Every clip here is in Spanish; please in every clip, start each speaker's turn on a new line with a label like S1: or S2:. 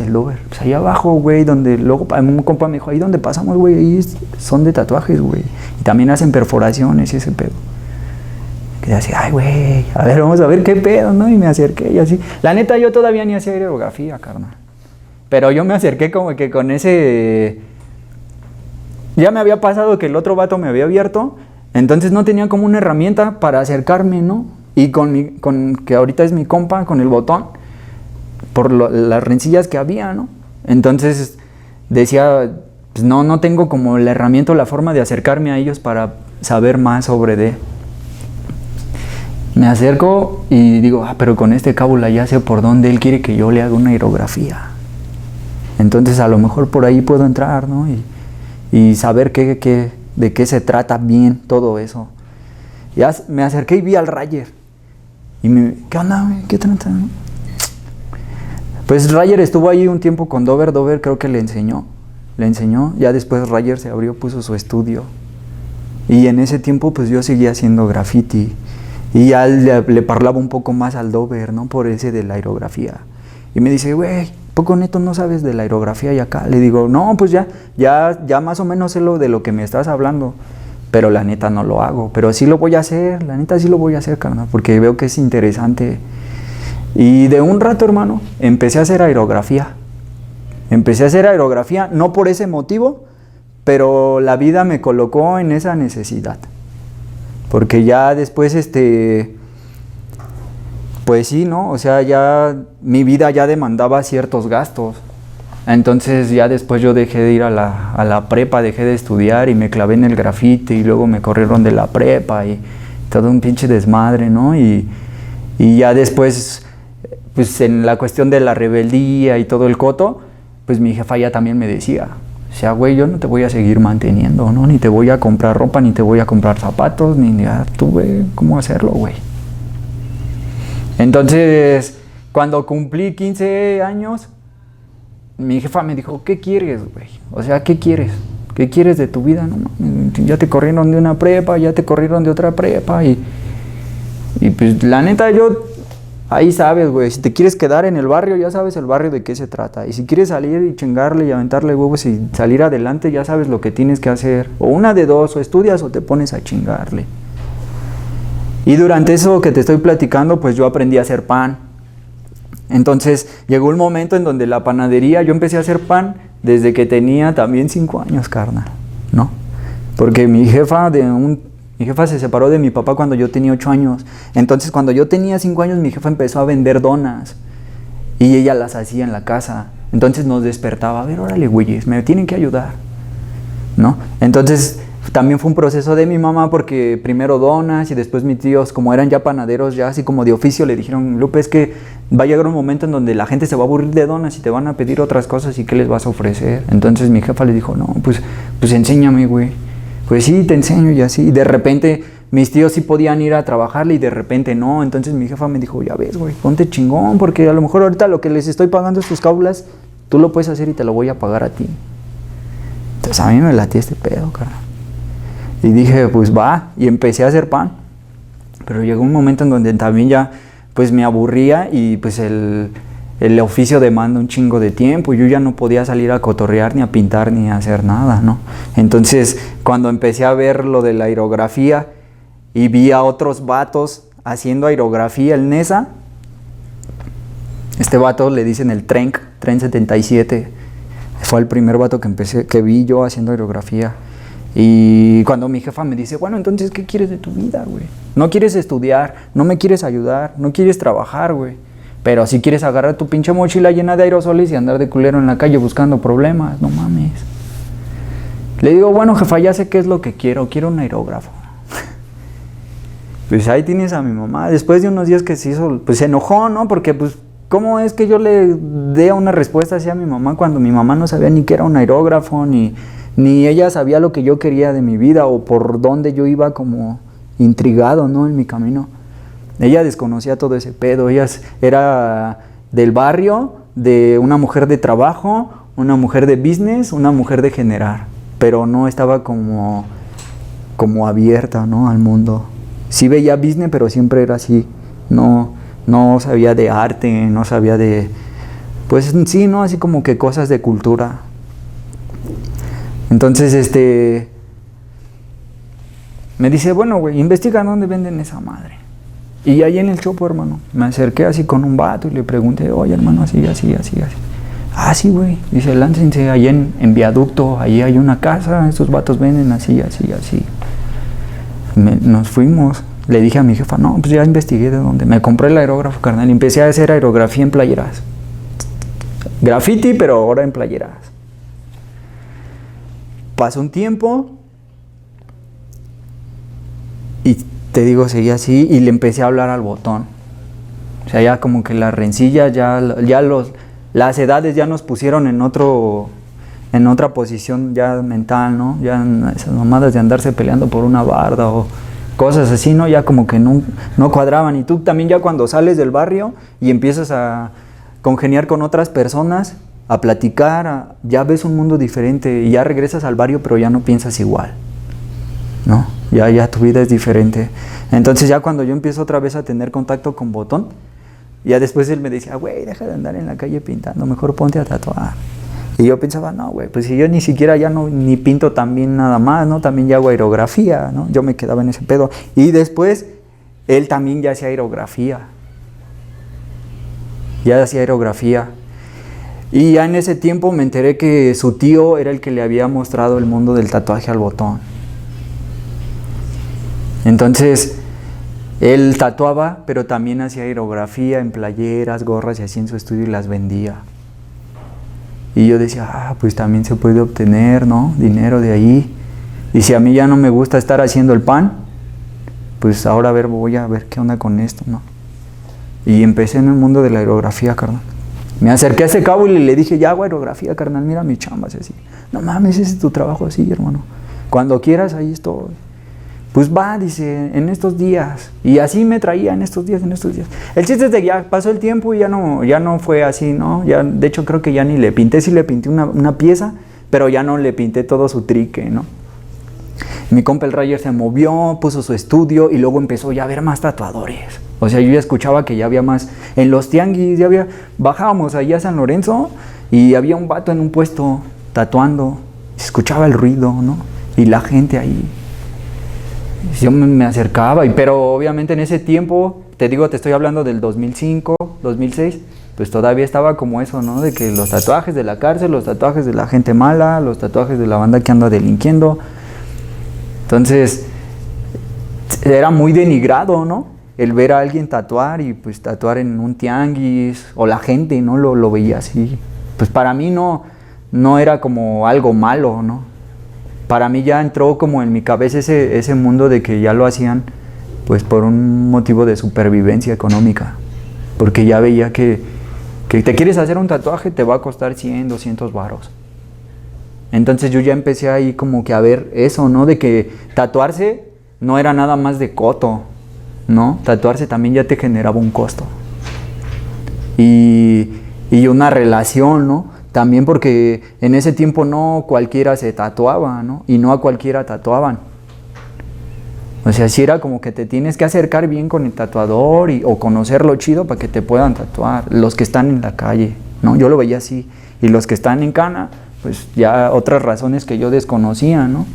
S1: hacia el Dover? Pues allá abajo, güey, donde luego un compa me dijo, ahí donde pasamos, güey, ahí son de tatuajes, güey. Y también hacen perforaciones y ese pedo. Quedé así, ay, güey, a ver, vamos a ver qué pedo, ¿no? Y me acerqué y así. La neta, yo todavía ni hacía aerografía, carnal. Pero yo me acerqué como que con ese... Ya me había pasado que el otro vato me había abierto, entonces no tenía como una herramienta para acercarme, ¿no? Y con que ahorita es mi compa, con el botón, por las rencillas que había, ¿no? Entonces decía, pues no tengo como la herramienta o la forma de acercarme a ellos para saber más sobre de... Me acerco y digo, pero con este cábula ya sé por dónde él quiere que yo le haga una aerografía. Entonces a lo mejor por ahí puedo entrar, ¿no? Y saber de qué se trata bien todo eso. Ya me acerqué y vi al Rayer. Y ¿qué onda, güey? ¿Qué trata? Pues Rayer estuvo ahí un tiempo con Dover creo que le enseñó. Ya después Rayer se abrió, puso su estudio. Y en ese tiempo pues yo seguía haciendo graffiti. Y ya le parlaba un poco más al Dover, ¿no? Por ese de la aerografía. Y me dice, güey, poco neto no sabes de la aerografía y acá. Le digo, no, pues ya más o menos sé de lo que me estás hablando. Pero la neta no lo hago. Pero sí lo voy a hacer, la neta sí lo voy a hacer, carnal. Porque veo que es interesante. Y de un rato, hermano, empecé a hacer aerografía. No por ese motivo, pero la vida me colocó en esa necesidad. Porque ya después, pues sí, ¿no? O sea, ya mi vida ya demandaba ciertos gastos. Entonces ya después yo dejé de ir a la prepa, dejé de estudiar y me clavé en el grafite y luego me corrieron de la prepa y todo un pinche desmadre, ¿no? Y ya después, pues en la cuestión de la rebeldía y todo el coto, pues mi jefa ya también me decía, o sea, güey, yo no te voy a seguir manteniendo, ¿no? Ni te voy a comprar ropa, ni te voy a comprar zapatos, ni tú, güey, ¿cómo hacerlo, güey? Entonces, cuando cumplí 15 años, mi jefa me dijo, ¿qué quieres, güey? O sea, ¿qué quieres? ¿Qué quieres de tu vida? No, ya te corrieron de una prepa, ya te corrieron de otra prepa y pues la neta ahí sabes, güey, si te quieres quedar en el barrio, ya sabes el barrio de qué se trata. Y si quieres salir y chingarle y aventarle huevos y salir adelante, ya sabes lo que tienes que hacer. O una de dos, o estudias o te pones a chingarle. Y durante eso que te estoy platicando, pues yo aprendí a hacer pan. Entonces llegó un momento en donde la panadería, yo empecé a hacer pan desde que tenía también 5 años, carnal, ¿no? Porque mi jefa se separó de mi papá cuando yo tenía 8 años. Entonces cuando yo tenía 5 años, mi jefa empezó a vender donas. Y ella las hacía en la casa. Entonces nos despertaba, a ver, órale, güeyes, me tienen que ayudar, ¿no? Entonces también fue un proceso de mi mamá porque primero donas y después mis tíos, como eran ya panaderos, ya así como de oficio, le dijeron, Lupe, es que va a llegar un momento en donde la gente se va a aburrir de donas y te van a pedir otras cosas y ¿qué les vas a ofrecer? Entonces mi jefa le dijo, no, pues enséñame, güey. Pues sí, te enseño y así. Y de repente mis tíos sí podían ir a trabajarle y de repente no. Entonces mi jefa me dijo, ya ves, güey, ponte chingón porque a lo mejor ahorita lo que les estoy pagando estos cábulas, tú lo puedes hacer y te lo voy a pagar a ti. Entonces a mí me latía este pedo, carnal. Y dije, pues va, y empecé a hacer pan. Pero llegó un momento en donde también ya, pues me aburría y pues el oficio demanda un chingo de tiempo. Yo ya no podía salir a cotorrear, ni a pintar, ni a hacer nada, ¿no? Entonces, cuando empecé a ver lo de la aerografía y vi a otros vatos haciendo aerografía, el Nesa, este vato le dicen el Tren 77, fue el primer vato que vi yo haciendo aerografía. Y cuando mi jefa me dice, bueno, entonces, ¿qué quieres de tu vida, güey? No quieres estudiar, no me quieres ayudar, no quieres trabajar, güey. Pero si quieres agarrar tu pinche mochila llena de aerosoles y andar de culero en la calle buscando problemas, no mames. Le digo, bueno, jefa, ya sé qué es lo que quiero un aerógrafo. Pues ahí tienes a mi mamá. Después de unos días que se hizo, pues se enojó, ¿no? Porque, pues, ¿cómo es que yo le dé una respuesta así a mi mamá cuando mi mamá no sabía ni qué era un aerógrafo, ni ella sabía lo que yo quería de mi vida o por dónde yo iba como intrigado, ¿no? En mi camino. Ella desconocía todo ese pedo. Ella era del barrio, de una mujer de trabajo, una mujer de business, una mujer de generar, pero no estaba como abierta, ¿no? Al mundo. Sí veía business, pero siempre era así. No sabía de arte, no sabía de pues sí, ¿no? Así como que cosas de cultura. Entonces, me dice, bueno, güey, investiga dónde venden esa madre. Y ahí en el Chopo, hermano, me acerqué así con un vato y le pregunté, oye, hermano, así. Ah, sí, güey. Dice, láncense ahí en Viaducto, ahí hay una casa, estos vatos venden así. Nos fuimos. Le dije a mi jefa, no, pues ya investigué de dónde. Me compré el aerógrafo, carnal, y empecé a hacer aerografía en playeras. Graffiti, pero ahora en playeras. Pasó un tiempo y te digo, seguí así y le empecé a hablar al botón. O sea, ya como que las rencillas, las edades ya nos pusieron en otra posición ya mental, ¿no? Ya esas mamadas de andarse peleando por una barda o cosas así, ¿no? Ya como que no cuadraban. Y tú también ya cuando sales del barrio y empiezas a congeniar con otras personas, a platicar, ya ves un mundo diferente y ya regresas al barrio, pero ya no piensas igual, ¿no? Ya tu vida es diferente. Entonces ya cuando yo empiezo otra vez a tener contacto con Botón, ya después él me decía, güey, deja de andar en la calle pintando, mejor ponte a tatuar. Y yo pensaba, no, güey, pues si yo ni siquiera ya ni pinto también nada más, ¿no? También ya hago aerografía, ¿no? Yo me quedaba en ese pedo. Y después, él también ya hacía aerografía. Y ya en ese tiempo me enteré que su tío era el que le había mostrado el mundo del tatuaje al Botón. Entonces, él tatuaba, pero también hacía aerografía en playeras, gorras y así en su estudio y las vendía. Y yo decía, pues también se puede obtener, ¿no? Dinero de ahí. Y si a mí ya no me gusta estar haciendo el pan, pues ahora voy a ver qué onda con esto, ¿no? Y empecé en el mundo de la aerografía, carnal. Me acerqué a ese cabo y le dije, ya hago aerografía, carnal, mira mi chamba, así. No mames, ese es tu trabajo, así, hermano. Cuando quieras, ahí estoy. Pues va, dice, en estos días. Y así me traía en estos días. El chiste es de que ya pasó el tiempo y ya no fue así, ¿no? Ya, de hecho, creo que ya ni le pinté. Sí le pinté una pieza, pero ya no le pinté todo su trique, ¿no? Mi compa el Rayer se movió, puso su estudio y luego empezó ya a ver más tatuadores. O sea, yo ya escuchaba que ya había más. En los tianguis, bajábamos allá a San Lorenzo y había un vato en un puesto tatuando. Se escuchaba el ruido, ¿no? Y la gente ahí. Yo me acercaba, pero obviamente en ese tiempo, te estoy hablando del 2005, 2006, pues todavía estaba como eso, ¿no? De que los tatuajes de la cárcel, los tatuajes de la gente mala, los tatuajes de la banda que anda delinquiendo. Entonces, era muy denigrado, ¿no? El ver a alguien tatuar y pues tatuar en un tianguis, o la gente, ¿no? Lo veía así. Pues para mí no era como algo malo, ¿no? Para mí ya entró como en mi cabeza ese mundo de que ya lo hacían pues por un motivo de supervivencia económica. Porque ya veía que te quieres hacer un tatuaje, te va a costar 100, 200 varos. Entonces yo ya empecé ahí como que a ver eso, ¿no? De que tatuarse no era nada más de coto, ¿no? Tatuarse también ya te generaba un costo. Y una relación, ¿no? También porque en ese tiempo no cualquiera se tatuaba, ¿no? Y no a cualquiera tatuaban. O sea, sí era como que te tienes que acercar bien con el tatuador o conocerlo chido para que te puedan tatuar. Los que están en la calle, ¿no? Yo lo veía así. Y los que están en cana, pues ya otras razones que yo desconocía, ¿no?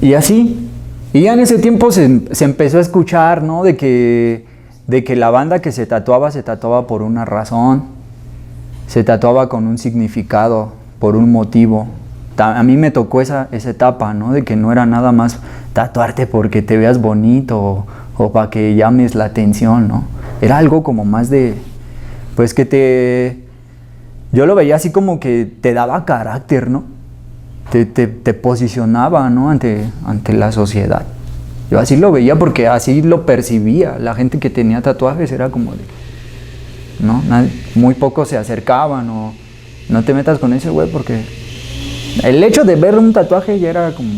S1: Y así. Y ya en ese tiempo se empezó a escuchar, ¿no? De que la banda que se tatuaba por una razón. Se tatuaba con un significado, por un motivo. A mí me tocó esa etapa, ¿no? De que no era nada más tatuarte porque te veas bonito o para que llames la atención, ¿no? Era algo como más de, pues yo lo veía así como que te daba carácter, ¿no? Te posicionaba, ¿no? Ante la sociedad. Yo así lo veía porque así lo percibía. La gente que tenía tatuajes era como de, ¿no? Muy pocos se acercaban o no te metas con ese güey porque el hecho de ver un tatuaje ya era como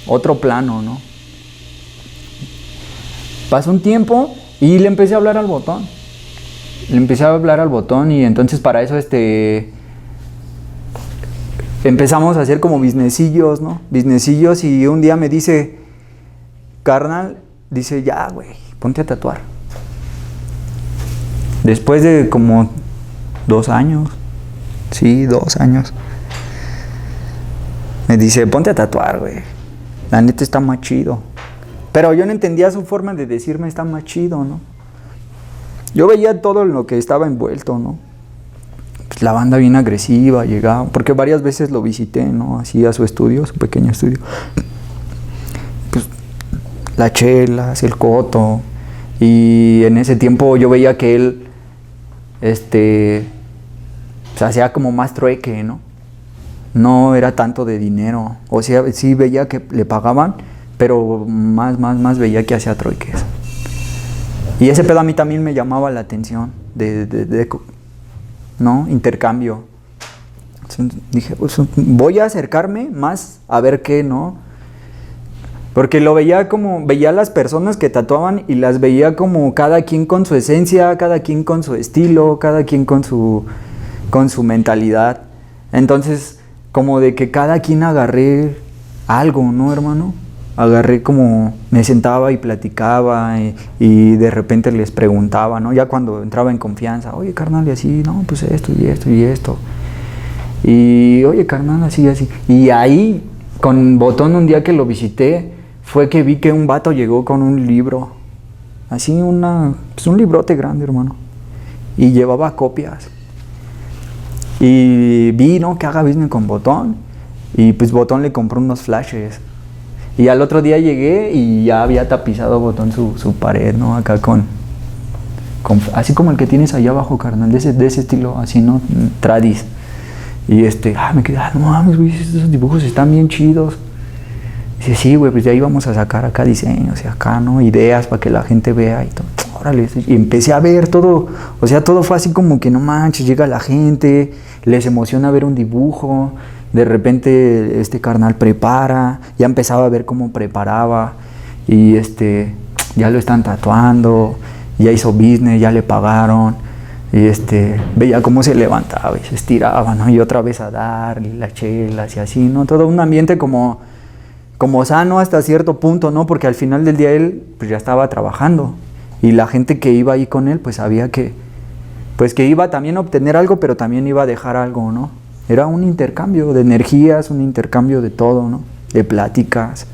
S1: otro plano, ¿no? Pasó un tiempo y le empecé a hablar al Botón. Y entonces para eso empezamos a hacer como businessillos, ¿no? Businessillos y un día me dice, carnal, dice, ya, güey, ponte a tatuar. Después de como 2 años, sí, 2 años, me dice, ponte a tatuar, güey. La neta está más chido. Pero yo no entendía su forma de decirme está más chido, ¿no? Yo veía todo lo que estaba envuelto, ¿no? Pues la banda bien agresiva, llegaba, porque varias veces lo visité, ¿no? Así a su estudio, su pequeño estudio. Pues las chelas, el coto. Y en ese tiempo yo veía que él, se hacía como más trueque, ¿no? No era tanto de dinero. O sea, sí veía que le pagaban, pero más veía que hacía trueques. Y ese pedo a mí también me llamaba la atención, ¿no? Intercambio. Entonces dije, pues, voy a acercarme más a ver qué, ¿no? Porque lo veía como, veía a las personas que tatuaban y las veía como cada quien con su esencia, cada quien con su estilo, cada quien con su mentalidad. Entonces, como de que cada quien agarré algo, ¿no, hermano? Agarré como, me sentaba y platicaba y de repente les preguntaba, ¿no? Ya cuando entraba en confianza, oye, carnal, y así, no, pues esto y esto y esto. Y, oye, carnal, así, así. Y ahí, con Botón, un día que lo visité, fue que vi que un vato llegó con un libro. Así, pues un librote grande, hermano. Y llevaba copias. Y vi, ¿no? Que haga business con Botón. Y pues Botón le compró unos flashes. Y al otro día llegué y ya había tapizado Botón su pared, ¿no? Acá con así como el que tienes allá abajo, carnal, de ese estilo, así, ¿no? Tradis. Y me quedé, no mames, güey, esos dibujos están bien chidos. Dice, sí, güey, pues ya íbamos a sacar acá diseños y acá, ¿no? Ideas para que la gente vea y todo. Órale, y empecé a ver todo, o sea, todo fue así como que no manches, llega la gente, les emociona ver un dibujo. De repente este carnal prepara, ya empezaba a ver cómo preparaba y ya lo están tatuando, ya hizo business, ya le pagaron y veía cómo se levantaba y se estiraba, ¿no? Y otra vez a dar y las chelas y así, ¿no? Todo un ambiente como sano hasta cierto punto, ¿no? Porque al final del día él pues ya estaba trabajando y la gente que iba ahí con él pues sabía que iba también a obtener algo, pero también iba a dejar algo, ¿no? Era un intercambio de energías, un intercambio de todo, ¿no? De pláticas.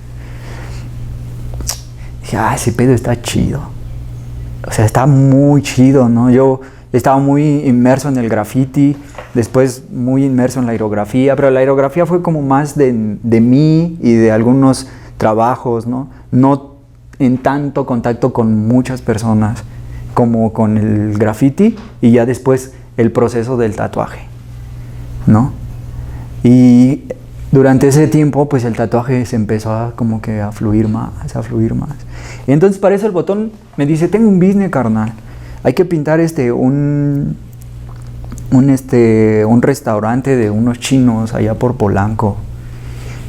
S1: Dije, ese pedo está chido. O sea, está muy chido, ¿no? Yo estaba muy inmerso en el graffiti, después muy inmerso en la aerografía, pero la aerografía fue como más de mí y de algunos trabajos, ¿no? No en tanto contacto con muchas personas como con el graffiti y ya después el proceso del tatuaje, ¿no? Y durante ese tiempo pues el tatuaje se empezó a como que a fluir más. Y entonces para eso el Botón me dice, tengo un business, carnal, hay que pintar un restaurante de unos chinos allá por Polanco.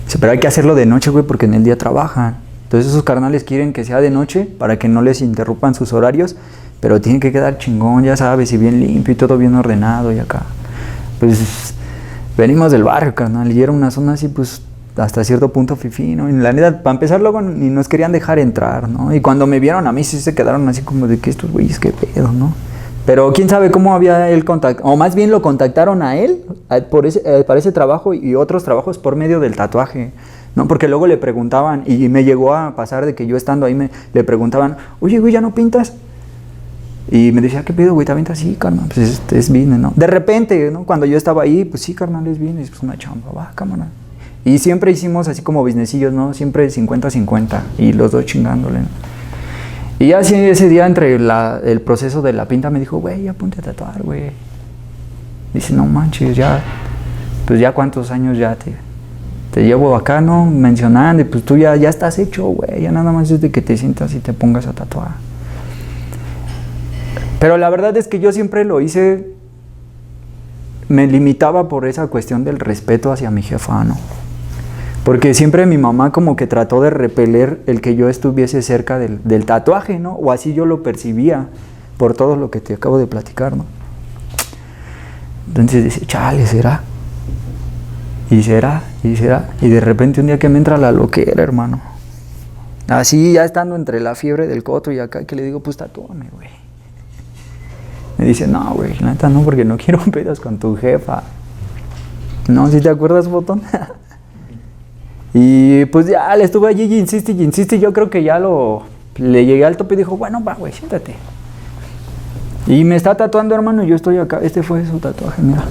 S1: Dice, pero hay que hacerlo de noche, güey, porque en el día trabajan. Entonces esos carnales quieren que sea de noche para que no les interrumpan sus horarios, pero tiene que quedar chingón, ya sabes, y bien limpio y todo bien ordenado y acá. Pues venimos del barrio, carnal, y era una zona así, pues, hasta cierto punto fifí, ¿no? Y la neta, para empezar, luego ni nos querían dejar entrar, ¿no? Y cuando me vieron a mí, sí se quedaron así como de que estos güeyes, qué pedo, ¿no? Pero quién sabe cómo había él contactado, o más bien lo contactaron a él para ese trabajo y otros trabajos por medio del tatuaje, ¿no? Porque luego le preguntaban, y me llegó a pasar de que yo estando ahí le preguntaban, oye, güey, ¿ya no pintas? Y me decía, ¿qué pedo, güey? ¿Te aventas? Sí, carnal, pues es business, ¿no? De repente, ¿no? Cuando yo estaba ahí, pues sí, carnal, es business, pues una chamba, va, cámara. Y siempre hicimos así como businessillos, ¿no? Siempre 50-50 y los dos chingándole, ¿no? Y así ese día entre el proceso de la pinta me dijo, güey, ya ponte a tatuar, güey. Dice, no manches, ya, pues ya cuántos años ya te llevo acá, ¿no? Mencionando, y pues tú ya estás hecho, güey, ya nada más es de que te sientas y te pongas a tatuar. Pero la verdad es que yo siempre lo hice, me limitaba por esa cuestión del respeto hacia mi jefa, ¿no? Porque siempre mi mamá como que trató de repeler el que yo estuviese cerca del tatuaje, ¿no? O así yo lo percibía por todo lo que te acabo de platicar, ¿no? Entonces dice, chale, ¿será? Y será. Y de repente un día que me entra la loquera, hermano. Así ya estando entre la fiebre del coto y acá, que le digo, pues tatúame, güey. Me dice, no, güey, la neta no, porque no quiero pedos con tu jefa. No, ¿sí te acuerdas, botón? Y pues ya le estuve allí y insiste y insiste. Y yo creo que ya le llegué al tope y dijo, bueno, va, güey, siéntate. Y me está tatuando, hermano, y yo estoy acá. Este fue su tatuaje, mira.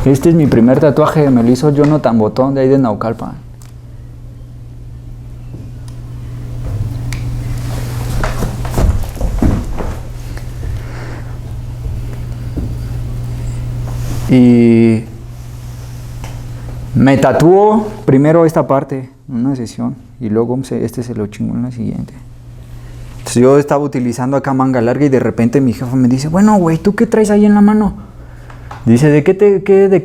S1: Este es mi primer tatuaje, me lo hizo Jonathan Botón de ahí de Naucalpan. Y me tatuó primero esta parte en una sesión y luego este se lo chingó en la siguiente. Entonces yo estaba utilizando acá manga larga y de repente mi jefa me dice, bueno, güey, ¿tú qué traes ahí en la mano? Dice, ¿de qué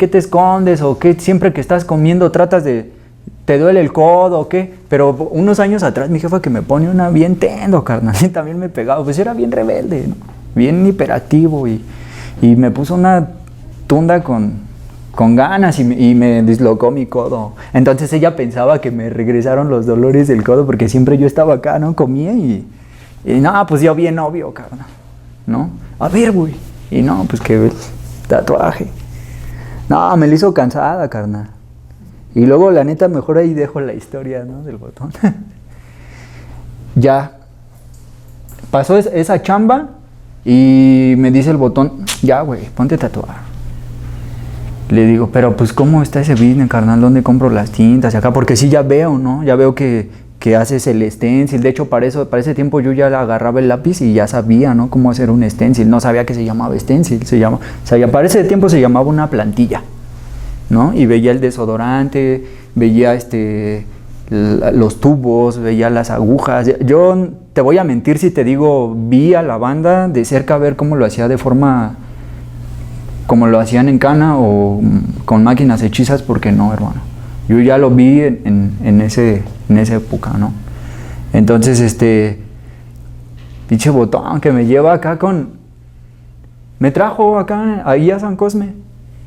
S1: te escondes? ¿O qué siempre que estás comiendo tratas de... ¿Te duele el codo o qué? Pero unos años atrás mi jefa que me pone una bien tendo, carnal, y también me pegaba. Pues era bien rebelde, ¿no? Bien hiperactivo y me puso una tunda con ganas y me dislocó mi codo. Entonces ella pensaba que me regresaron los dolores del codo porque siempre yo estaba acá, ¿no? Comía y no, pues yo bien obvio, carnal, ¿no? A ver, güey. Y no, pues que tatuaje. No, me lo hizo cansada, carnal. Y luego, la neta, mejor ahí dejo la historia, ¿no? Del botón. Ya. Pasó esa chamba y me dice el botón, ya, güey, ponte a tatuar. Le digo, pero pues, ¿cómo está ese business, carnal? ¿Dónde compro las tintas? Y acá, porque sí ya veo, ¿no? Ya veo que haces el stencil. De hecho, para ese tiempo yo ya agarraba el lápiz y ya sabía, ¿no? Cómo hacer un stencil. No sabía que se llamaba stencil. O sea, ya para ese tiempo se llamaba una plantilla, ¿no? Y veía el desodorante, veía los tubos, veía las agujas. Yo te voy a mentir si te digo, vi a la banda de cerca a ver cómo lo hacía de forma... como lo hacían en cana o con máquinas hechizas, porque no, hermano. Yo ya lo vi en esa época, ¿no? Entonces, pinche botón que me lleva acá me trajo acá, ahí a San Cosme,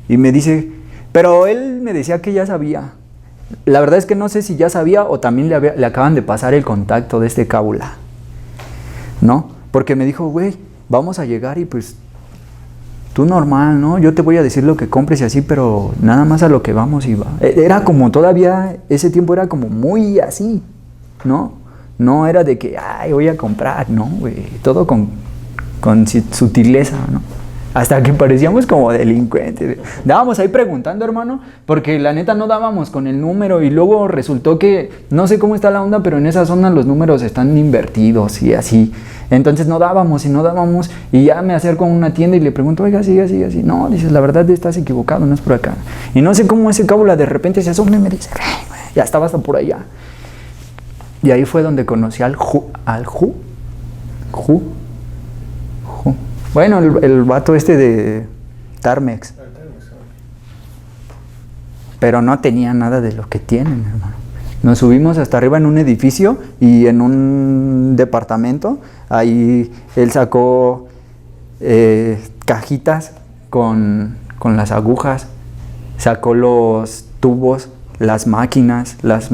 S1: y me dice, pero él me decía que ya sabía. La verdad es que no sé si ya sabía o también le acaban de pasar el contacto de este cábula, ¿no? Porque me dijo, güey, vamos a llegar y pues... tú normal, ¿no? Yo te voy a decir lo que compres y así, pero nada más a lo que vamos y va. Era como todavía, ese tiempo era como muy así, ¿no? No era de que, ay, voy a comprar, no, güey. Todo con sutileza, ¿no? Hasta que parecíamos como delincuentes. Dábamos ahí preguntando, hermano, porque la neta no dábamos con el número y luego resultó que, no sé cómo está la onda, pero en esa zona los números están invertidos y así. Entonces no dábamos y ya me acerco a una tienda y le pregunto, oiga, sigue así. No, dices, la verdad estás equivocado, no es por acá. Y no sé cómo ese cábula de repente se asoma y me dice, ya estaba hasta por allá. Y ahí fue donde conocí al Ju. Bueno, el vato de Tarmex. Pero no tenía nada de lo que tienen, hermano. Nos subimos hasta arriba en un edificio y en un departamento. Ahí él sacó cajitas con las agujas, sacó los tubos, las máquinas las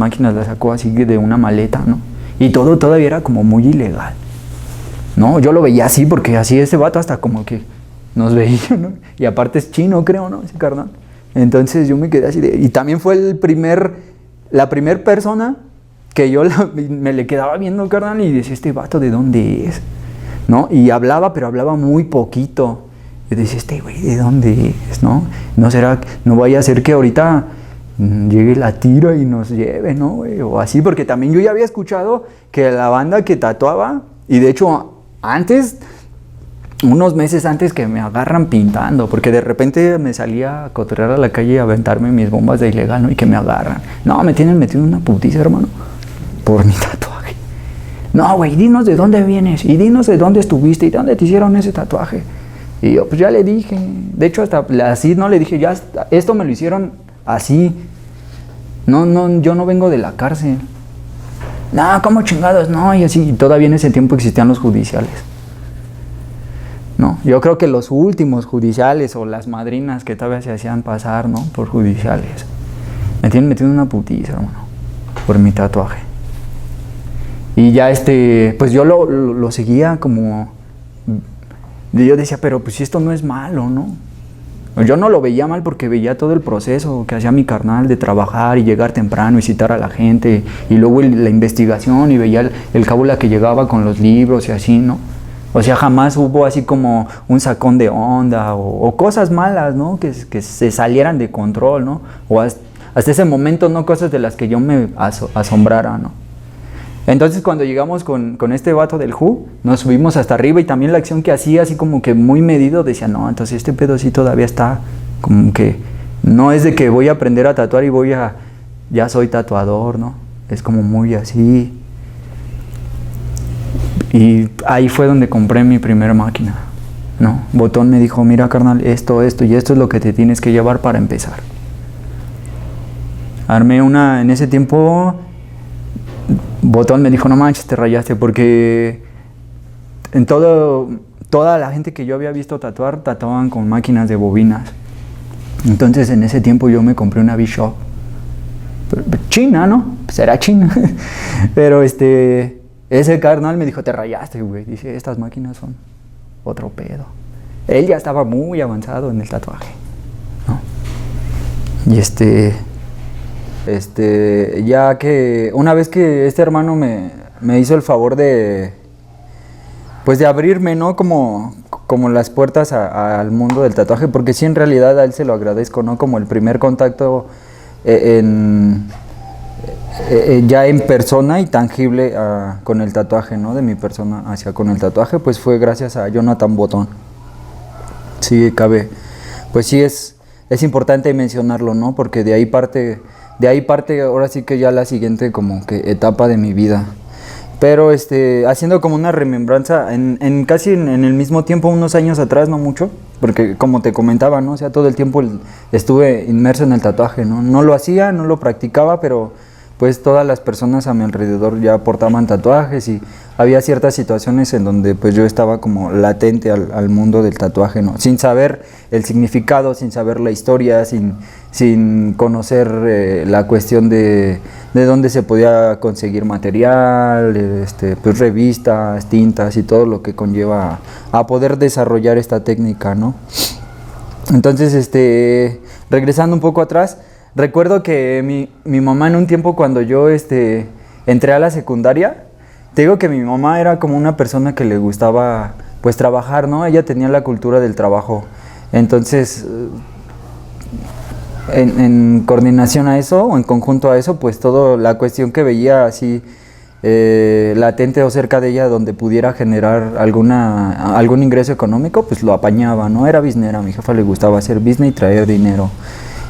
S1: sacó así de una maleta, ¿no? Y todo todavía era como muy ilegal, ¿no? Yo lo veía así porque así ese vato hasta como que nos veía, ¿no? Y aparte es chino, creo, ¿no? Ese carnal. Entonces yo me quedé así y también fue la primer persona que yo me le quedaba viendo, carnal, y decía, este vato, ¿de dónde es? ¿No? Y hablaba, pero hablaba muy poquito. Y decía, este güey, ¿de dónde es? ¿No? No vaya a ser que ahorita llegue la tira y nos lleve, ¿no, güey? O así, porque también yo ya había escuchado que la banda que tatuaba, y de hecho antes, unos meses antes que me agarran pintando, porque de repente me salía a cotorrear a la calle y a aventarme mis bombas de ilegal, ¿no? Y que me agarran. No, me tienen metido en una putiza, hermano, por mi tatuaje. No, güey, dinos de dónde vienes, y dinos de dónde estuviste, y de dónde te hicieron ese tatuaje. Y yo, pues ya le dije, de hecho hasta así, no le dije, ya, esto me lo hicieron así. No, yo no vengo de la cárcel. No, ¿cómo chingados? No, y así, y todavía en ese tiempo existían los judiciales. No, yo creo que los últimos judiciales o las madrinas que todavía se hacían pasar, ¿no? Por judiciales. Me tienen metido en una putiza, hermano, por mi tatuaje. Y ya pues yo lo seguía como Y yo decía, pero pues si esto no es malo, ¿no? Yo no lo veía mal porque veía todo el proceso que hacía mi carnal de trabajar y llegar temprano y citar a la gente y luego la investigación y veía el cábula que llegaba con los libros y así, ¿no? O sea, jamás hubo así como un sacón de onda o cosas malas, ¿no? Que se salieran de control, ¿no? O hasta ese momento, ¿no? Cosas de las que yo me asombrara, ¿no? Entonces cuando llegamos con este vato del Who, nos subimos hasta arriba y también la acción que hacía así como que muy medido, decía, no, entonces este pedo sí todavía está como que no es de que voy a aprender a tatuar y ya soy tatuador, ¿no? Es como muy así. Y ahí fue donde compré mi primera máquina, ¿no? Botón me dijo, mira carnal, esto y esto es lo que te tienes que llevar para empezar. Armé en ese tiempo... Botón me dijo, no manches, te rayaste, porque en toda la gente que yo había visto tatuaban con máquinas de bobinas. Entonces en ese tiempo yo me compré una V-Shop. China, ¿no? Pues era china. Pero ese carnal me dijo, te rayaste, güey. Dice, estas máquinas son otro pedo. Él ya estaba muy avanzado en el tatuaje, ¿no? Y ya que una vez que este hermano me hizo el favor de abrirme, ¿no? Como las puertas al mundo del tatuaje, porque sí, en realidad a él se lo agradezco, ¿no? Como el primer contacto ya en persona y tangible con el tatuaje, ¿no? De mi persona con el tatuaje, pues fue gracias a Jonathan Botón. Sí, pues sí es importante mencionarlo, ¿no? Porque de ahí parte ahora sí que ya la siguiente como que etapa de mi vida. Pero haciendo como una remembranza, casi en el mismo tiempo, unos años atrás, no mucho, porque como te comentaba, ¿no? O sea, todo el tiempo estuve inmerso en el tatuaje, ¿no? No lo hacía, no lo practicaba, pero pues todas las personas a mi alrededor ya portaban tatuajes y había ciertas situaciones en donde pues yo estaba como latente al mundo del tatuaje, ¿no? Sin saber el significado, sin saber la historia, sin conocer la cuestión de dónde se podía conseguir material, pues revistas, tintas y todo lo que conlleva a poder desarrollar esta técnica, ¿no? Entonces, regresando un poco atrás, recuerdo que mi mamá en un tiempo cuando yo entré a la secundaria, te digo que mi mamá era como una persona que le gustaba pues trabajar, ¿no? Ella tenía la cultura del trabajo. Entonces, en coordinación a eso o en conjunto a eso, pues toda la cuestión que veía así latente o cerca de ella donde pudiera generar algún ingreso económico, pues lo apañaba, ¿no? Era biznera, a mi jefa le gustaba hacer business y traer dinero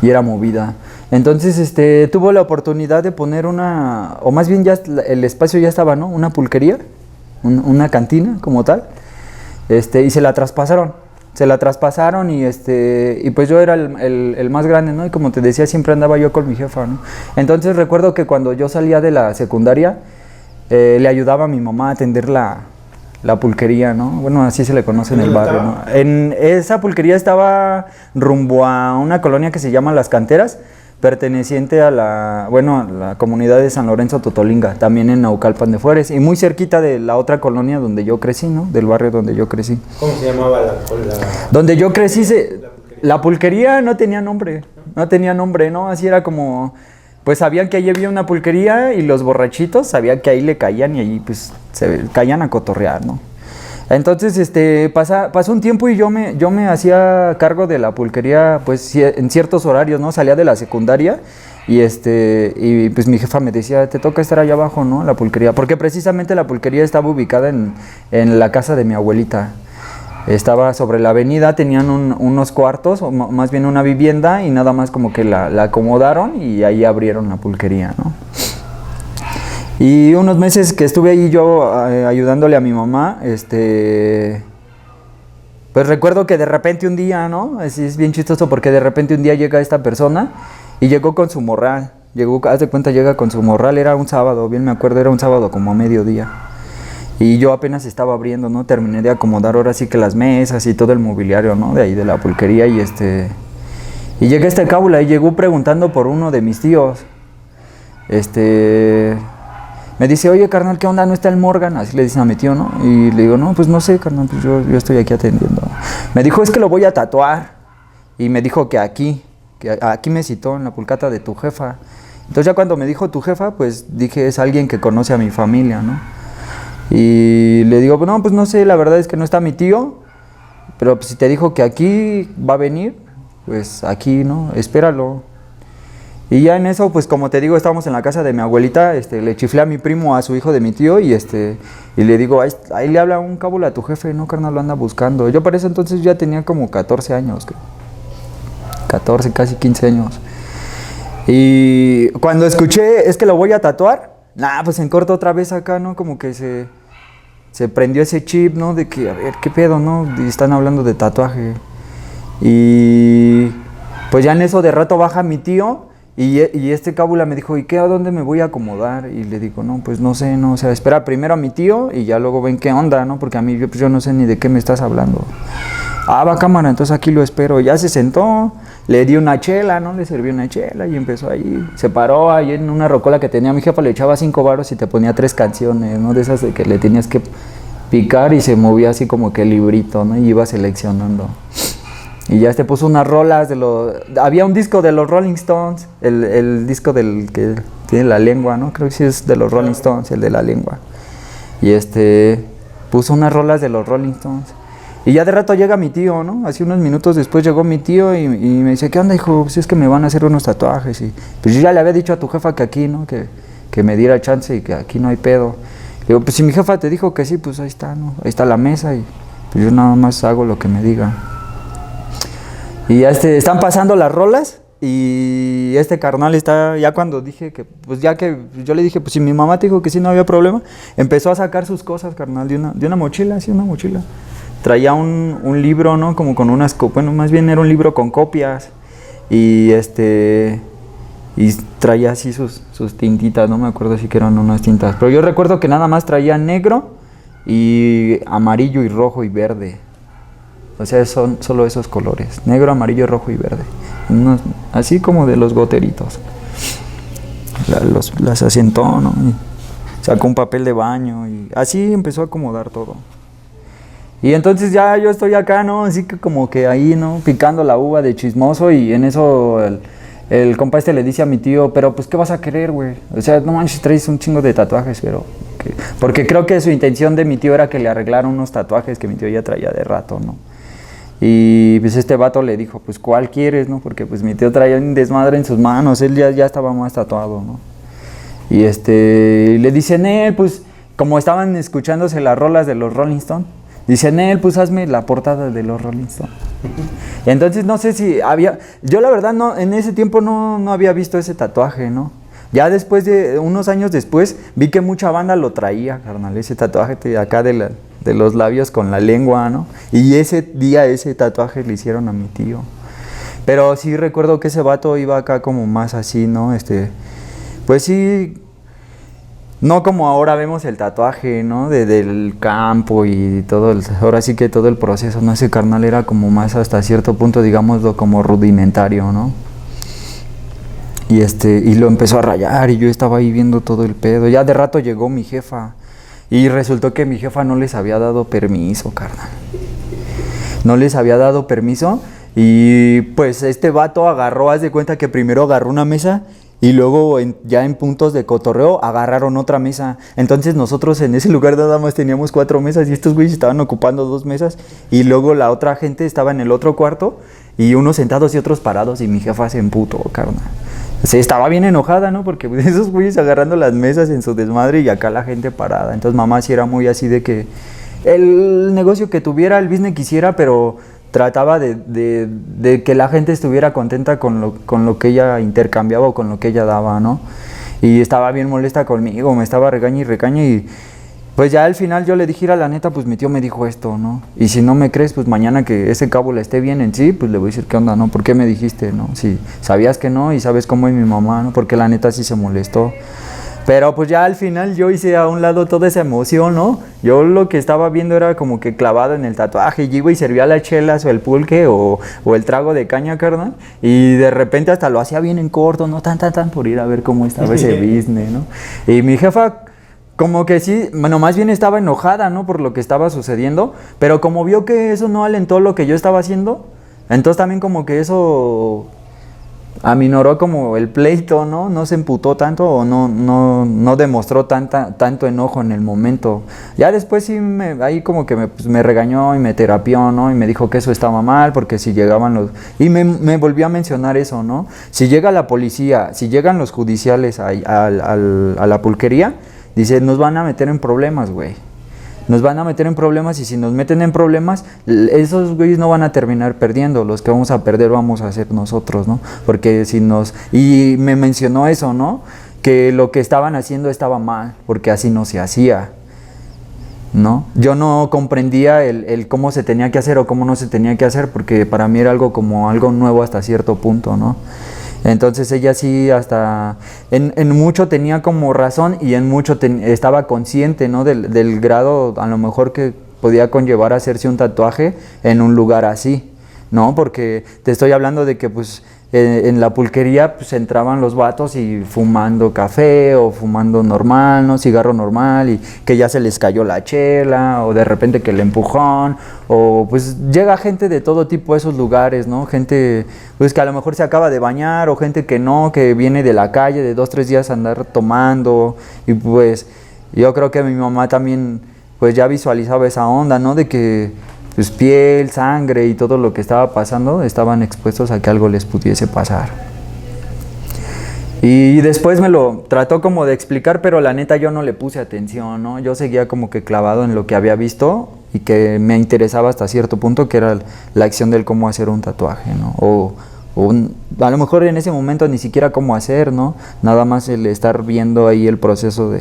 S1: y era movida. Entonces tuvo la oportunidad de poner o más bien ya el espacio ya estaba, ¿no? Una pulquería, una cantina como tal, y se la traspasaron y pues yo era el más grande, ¿no? Y como te decía, siempre andaba yo con mi jefa, ¿no? Entonces recuerdo que cuando yo salía de la secundaria, le ayudaba a mi mamá a atender la pulquería, ¿no? Bueno, así se le conoce en el barrio, ¿no? En esa pulquería estaba rumbo a una colonia que se llama Las Canteras, perteneciente a la comunidad de San Lorenzo Totolinga, también en Naucalpan de Juárez, y muy cerquita de la otra colonia donde yo crecí, ¿no? Del barrio donde yo crecí.
S2: ¿Cómo se llamaba
S1: donde yo crecí? La pulquería no tenía nombre, ¿no? Así era como, pues sabían que ahí había una pulquería y los borrachitos sabían que ahí le caían y ahí pues se caían a cotorrear, ¿no? Entonces, pasó un tiempo y yo me hacía cargo de la pulquería, pues en ciertos horarios, ¿no? Salía de la secundaria y pues mi jefa me decía, te toca estar allá abajo, ¿no? La pulquería, porque precisamente la pulquería estaba ubicada en la casa de mi abuelita. Estaba sobre la avenida, tenían unos cuartos, o más bien una vivienda, y nada más como que la acomodaron y ahí abrieron la pulquería, ¿no? Y unos meses que estuve ahí yo ayudándole a mi mamá, pues recuerdo que de repente un día, ¿no? Es bien chistoso porque de repente un día llega esta persona y llegó con su morral. Haz de cuenta, llega con su morral, era un sábado, bien me acuerdo, era un sábado como a mediodía. Y yo apenas estaba abriendo, ¿no? Terminé de acomodar ahora sí que las mesas y todo el mobiliario, ¿no? De ahí de la pulquería y y llega cábula y llegó preguntando por uno de mis tíos. Me dice, oye, carnal, ¿qué onda? ¿No está el Morgan? Así le dicen a mi tío, ¿no? Y le digo, no, pues no sé, carnal, pues yo estoy aquí atendiendo. Me dijo, es que lo voy a tatuar. Y me dijo que aquí me citó en la pulcata de tu jefa. Entonces ya cuando me dijo tu jefa, pues dije, es alguien que conoce a mi familia, ¿no? Y le digo, no, pues no sé, la verdad es que no está mi tío, pero pues, si te dijo que aquí va a venir, pues aquí, ¿no? Espéralo. Y ya en eso, pues como te digo, estábamos en la casa de mi abuelita, le chiflé a mi primo, a su hijo de mi tío, y le digo, ahí le habla un cábula a tu jefe, no, carnal, lo anda buscando. Yo para eso entonces ya tenía como 14 años, 14, casi 15 años. Y cuando escuché, es que lo voy a tatuar, pues en corto otra vez acá, ¿no? Como que se prendió ese chip, ¿no? De que, a ver, ¿qué pedo, no? Y están hablando de tatuaje. Y pues ya en eso de rato baja mi tío y este cábula me dijo, ¿y qué? ¿A dónde me voy a acomodar? Y le digo, no, pues no sé, no, o sea, espera primero a mi tío y ya luego ven qué onda, ¿no? Porque a mí yo no sé ni de qué me estás hablando. Va cámara, entonces aquí lo espero. Ya se sentó, le di una chela, ¿no? Le serví una chela y empezó ahí. Se paró ahí en una rocola que tenía mi jefa, le echaba 5 varos y te ponía 3 canciones, ¿no? De esas de que le tenías que picar y se movía así como que el librito, ¿no? Y iba seleccionando. Y ya puso unas rolas había un disco de los Rolling Stones, el disco del que tiene la lengua, ¿no? Creo que sí es de los Rolling Stones, el de la lengua. Y puso unas rolas de los Rolling Stones. Y ya de rato llega mi tío, ¿no? Así unos minutos después llegó mi tío y me dice, ¿qué onda, hijo? Pues es que me van a hacer unos tatuajes. Y pues yo ya le había dicho a tu jefa que aquí, ¿no? Que me diera chance y que aquí no hay pedo. Le digo, pues si mi jefa te dijo que sí, pues ahí está, ¿no? Ahí está la mesa y pues yo nada más hago lo que me diga. Y ya están pasando las rolas y este carnal está, ya cuando dije que, pues ya que yo le dije, pues si mi mamá te dijo que sí no había problema, empezó a sacar sus cosas, carnal, de una mochila, así una mochila. Traía un libro, ¿no? Como con unas, bueno, más bien era un libro con copias y y traía así sus tintitas, no me acuerdo si que eran unas tintas, pero yo recuerdo que nada más traía negro y amarillo y rojo y verde. O sea, son solo esos colores, negro, amarillo, rojo y verde. Así como de los goteritos. Las asentó, ¿no? Y sacó un papel de baño y así empezó a acomodar todo. Y entonces ya yo estoy acá, ¿no? Así que como que ahí, ¿no? Picando la uva de chismoso y en eso el compa le dice a mi tío, pero pues ¿qué vas a querer, güey? O sea, no manches, traes un chingo de tatuajes, pero... Porque creo que su intención de mi tío era que le arreglara unos tatuajes que mi tío ya traía de rato, ¿no? Y pues este vato le dijo, pues ¿cuál quieres, no? Porque pues mi tío traía un desmadre en sus manos, él ya estaba más tatuado, ¿no? Y le dicen, pues como estaban escuchándose las rolas de los Rolling Stones, dicen, pues hazme la portada de los Rolling Stones. Y entonces no sé si había, yo la verdad no, en ese tiempo no había visto ese tatuaje, ¿no? Ya después unos años después, vi que mucha banda lo traía, carnal, ese tatuaje de acá de los labios con la lengua, ¿no? Y ese día ese tatuaje le hicieron a mi tío. Pero sí recuerdo que ese vato iba acá como más así, ¿no? Pues sí, no como ahora vemos el tatuaje, ¿no? del campo y todo, ahora sí que todo el proceso, ¿no? Ese carnal era como más hasta cierto punto, digámoslo, como rudimentario, ¿no? Y lo empezó a rayar y yo estaba ahí viendo todo el pedo. Ya de rato llegó mi jefa y resultó que mi jefa no les había dado permiso, carnal. No les había dado permiso y pues este vato agarró, haz de cuenta que primero agarró una mesa y luego ya en puntos de cotorreo agarraron otra mesa. Entonces nosotros en ese lugar nada más teníamos 4 mesas y estos güeyes estaban ocupando 2 mesas y luego la otra gente estaba en el otro cuarto y unos sentados y otros parados y mi jefa se emputó, carnal. Sí, estaba bien enojada, ¿no? Porque esos güeyes agarrando las mesas en su desmadre y acá la gente parada. Entonces mamá sí era muy así de que el negocio que tuviera, el business quisiera, pero trataba de que la gente estuviera contenta con lo que ella intercambiaba o con lo que ella daba, ¿no? Y estaba bien molesta conmigo, me estaba regaña y recaña y pues ya al final yo le dije, la neta, pues mi tío me dijo esto, ¿no? Y si no me crees, pues mañana que ese cabo le esté bien en sí, pues le voy a decir, ¿qué onda, no? ¿Por qué me dijiste, no? Si sabías que no y sabes cómo es mi mamá, ¿no? Porque la neta sí se molestó. Pero pues ya al final yo hice a un lado toda esa emoción, ¿no? Yo lo que estaba viendo era como que clavado en el tatuaje y iba y servía las chelas o el pulque o el trago de caña, carnal. Y de repente hasta lo hacía bien en corto, ¿no? Tan, por ir a ver cómo estaba ese business, ¿no? Y mi jefa... como que sí, bueno, más bien estaba enojada, ¿no? Por lo que estaba sucediendo, pero como vio que eso no alentó lo que yo estaba haciendo, entonces también como que eso aminoró como el pleito, ¿no? No se emputó tanto o no demostró tanto enojo en el momento. Ya después sí, ahí como que pues, me regañó y me terapió, ¿no? Y me dijo que eso estaba mal porque si llegaban los... Y me volvió a mencionar eso, ¿no? Si llega la policía, si llegan los judiciales a la pulquería, dice, nos van a meter en problemas, güey. Nos van a meter en problemas y si nos meten en problemas, esos güeyes no van a terminar perdiendo, los que vamos a perder vamos a ser nosotros, ¿no? Porque si nos... Y me mencionó eso, ¿no? Que lo que estaban haciendo estaba mal, porque así no se hacía, ¿no? Yo no comprendía el cómo se tenía que hacer o cómo no se tenía que hacer, porque para mí era algo como algo nuevo hasta cierto punto, ¿no? Entonces ella sí hasta en mucho tenía como razón y en mucho estaba consciente, ¿no? del grado a lo mejor que podía conllevar a hacerse un tatuaje en un lugar así, ¿no? Porque te estoy hablando de que pues en la pulquería pues entraban los vatos y fumando café o fumando normal, ¿no? Cigarro normal y que ya se les cayó la chela o de repente que el empujón o pues llega gente de todo tipo a esos lugares, ¿no? Gente pues que a lo mejor se acaba de bañar o gente que no, que viene de la calle de 2-3 días a andar tomando y pues yo creo que mi mamá también pues ya visualizaba esa onda, ¿no? De que pues piel, sangre y todo lo que estaba pasando estaban expuestos a que algo les pudiese pasar. Y después me lo trató como de explicar, pero la neta yo no le puse atención, ¿no? Yo seguía como que clavado en lo que había visto y que me interesaba hasta cierto punto, que era la acción del cómo hacer un tatuaje, ¿no? O a lo mejor en ese momento ni siquiera cómo hacer, ¿no? Nada más el estar viendo ahí el proceso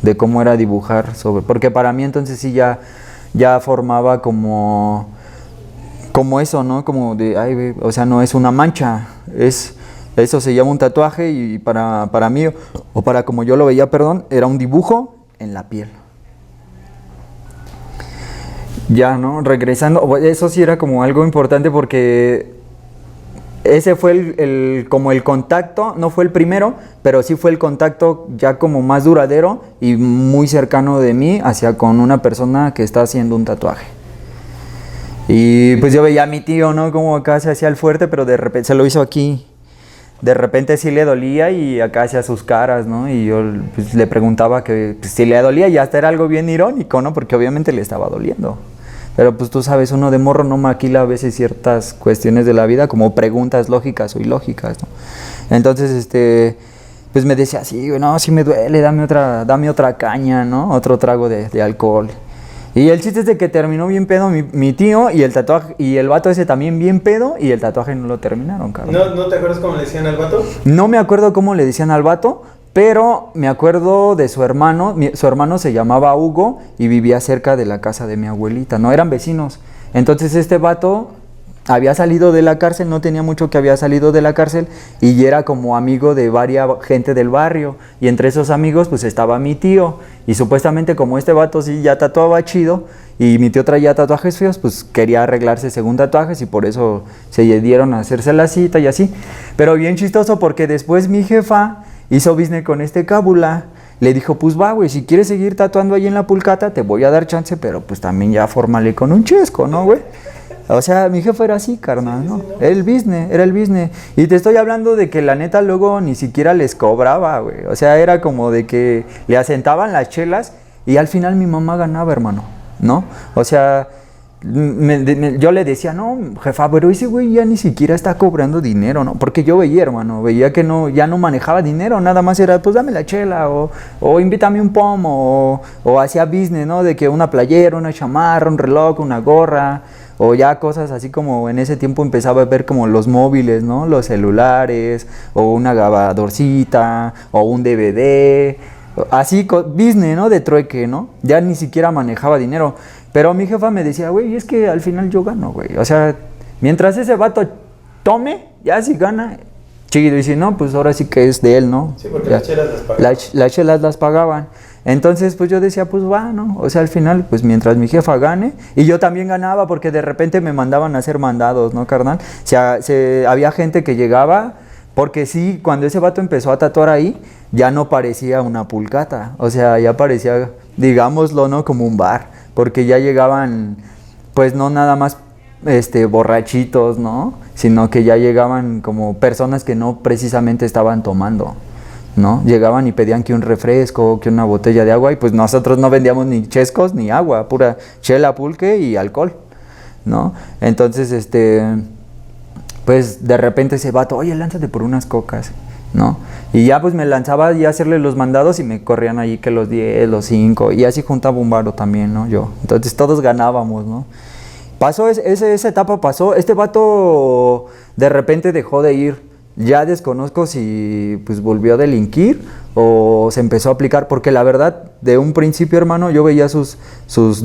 S1: de cómo era dibujar sobre... Porque para mí entonces sí ya formaba como eso, ¿no? Como de, ay, o sea, no es una mancha, eso se llama un tatuaje y para mí, o para como yo lo veía, perdón, era un dibujo en la piel. Ya, ¿no? Regresando, eso sí era como algo importante porque ese fue como el contacto, no fue el primero, pero sí fue el contacto ya como más duradero y muy cercano de mí hacia con una persona que está haciendo un tatuaje. Y pues yo veía a mi tío, ¿no? Como acá se hacía el fuerte, pero de repente se lo hizo aquí. De repente sí le dolía y acá hacía sus caras, ¿no? Y yo pues, le preguntaba que pues, si le dolía y hasta era algo bien irónico, ¿no? Porque obviamente le estaba doliendo. Pero pues tú sabes, uno de morro no maquila a veces ciertas cuestiones de la vida como preguntas lógicas o ilógicas, ¿no? Entonces, pues me decía, sí, no, sí me duele, dame otra caña, ¿no? Otro trago de alcohol. Y el chiste es de que terminó bien pedo mi tío y el tatuaje, y el vato ese también bien pedo y el tatuaje no lo terminaron, cabrón.
S2: ¿No te acuerdas cómo le decían al vato?
S1: No me acuerdo cómo le decían al vato, pero me acuerdo de su hermano. Su hermano se llamaba Hugo y vivía cerca de la casa de mi abuelita, no eran vecinos. Entonces este vato había salido de la cárcel, no tenía mucho que había salido de la cárcel y era como amigo de varias gente del barrio. Y entre esos amigos pues estaba mi tío y supuestamente como este vato sí ya tatuaba chido y mi tío traía tatuajes feos, pues quería arreglarse según tatuajes y por eso se dieron a hacerse la cita y así. Pero bien chistoso porque después mi jefa hizo business con este cábula. Le dijo, pues va, güey, si quieres seguir tatuando ahí en la pulcata, te voy a dar chance, pero pues también ya fórmale con un chesco, ¿no, güey? O sea, mi jefe era así, carnal, ¿no? Era el business. Y te estoy hablando de que la neta luego ni siquiera les cobraba, güey. O sea, era como de que le asentaban las chelas y al final mi mamá ganaba, hermano, ¿no? O sea, yo le decía, no, jefa, pero ese güey ya ni siquiera está cobrando dinero, ¿no? Porque yo veía, hermano, veía que ya no manejaba dinero, nada más era, pues dame la chela, o invítame un pomo, o hacía business, ¿no? De que una playera, una chamarra, un reloj, una gorra, o ya cosas así como en ese tiempo empezaba a ver como los móviles, ¿no? Los celulares, o una grabadorcita, o un DVD, así, business, ¿no? De trueque, ¿no? Ya ni siquiera manejaba dinero. Pero mi jefa me decía, güey, es que al final yo gano, güey. O sea, mientras ese vato tome, ya si gana, chido. Y si no, pues ahora sí que es de él, ¿no?
S2: Sí, porque las chelas las pagaban.
S1: Las chelas las pagaban. Entonces, pues yo decía, pues va, ¿no? O sea, al final, pues mientras mi jefa gane, y yo también ganaba porque de repente me mandaban a hacer mandados, ¿no, carnal? O sea, había gente que llegaba, porque sí, cuando ese vato empezó a tatuar ahí, ya no parecía una pulcata, o sea, ya parecía, digámoslo, ¿no? Como un bar, porque ya llegaban, pues no nada más borrachitos, ¿no? Sino que ya llegaban como personas que no precisamente estaban tomando, ¿no? Llegaban y pedían que un refresco, que una botella de agua, y pues nosotros no vendíamos ni chescos ni agua, pura chela, pulque y alcohol, ¿no? Entonces, pues de repente ese vato, oye, lánzate por unas cocas, ¿no? Y ya pues me lanzaba ya a hacerle los mandados y me corrían ahí que los 10, los 5, y así juntaba un varo también, ¿no? Yo, entonces todos ganábamos, ¿no? Pasó, esa etapa pasó, este vato de repente dejó de ir, ya desconozco si pues volvió a delinquir o se empezó a aplicar, porque la verdad, de un principio, hermano, yo veía sus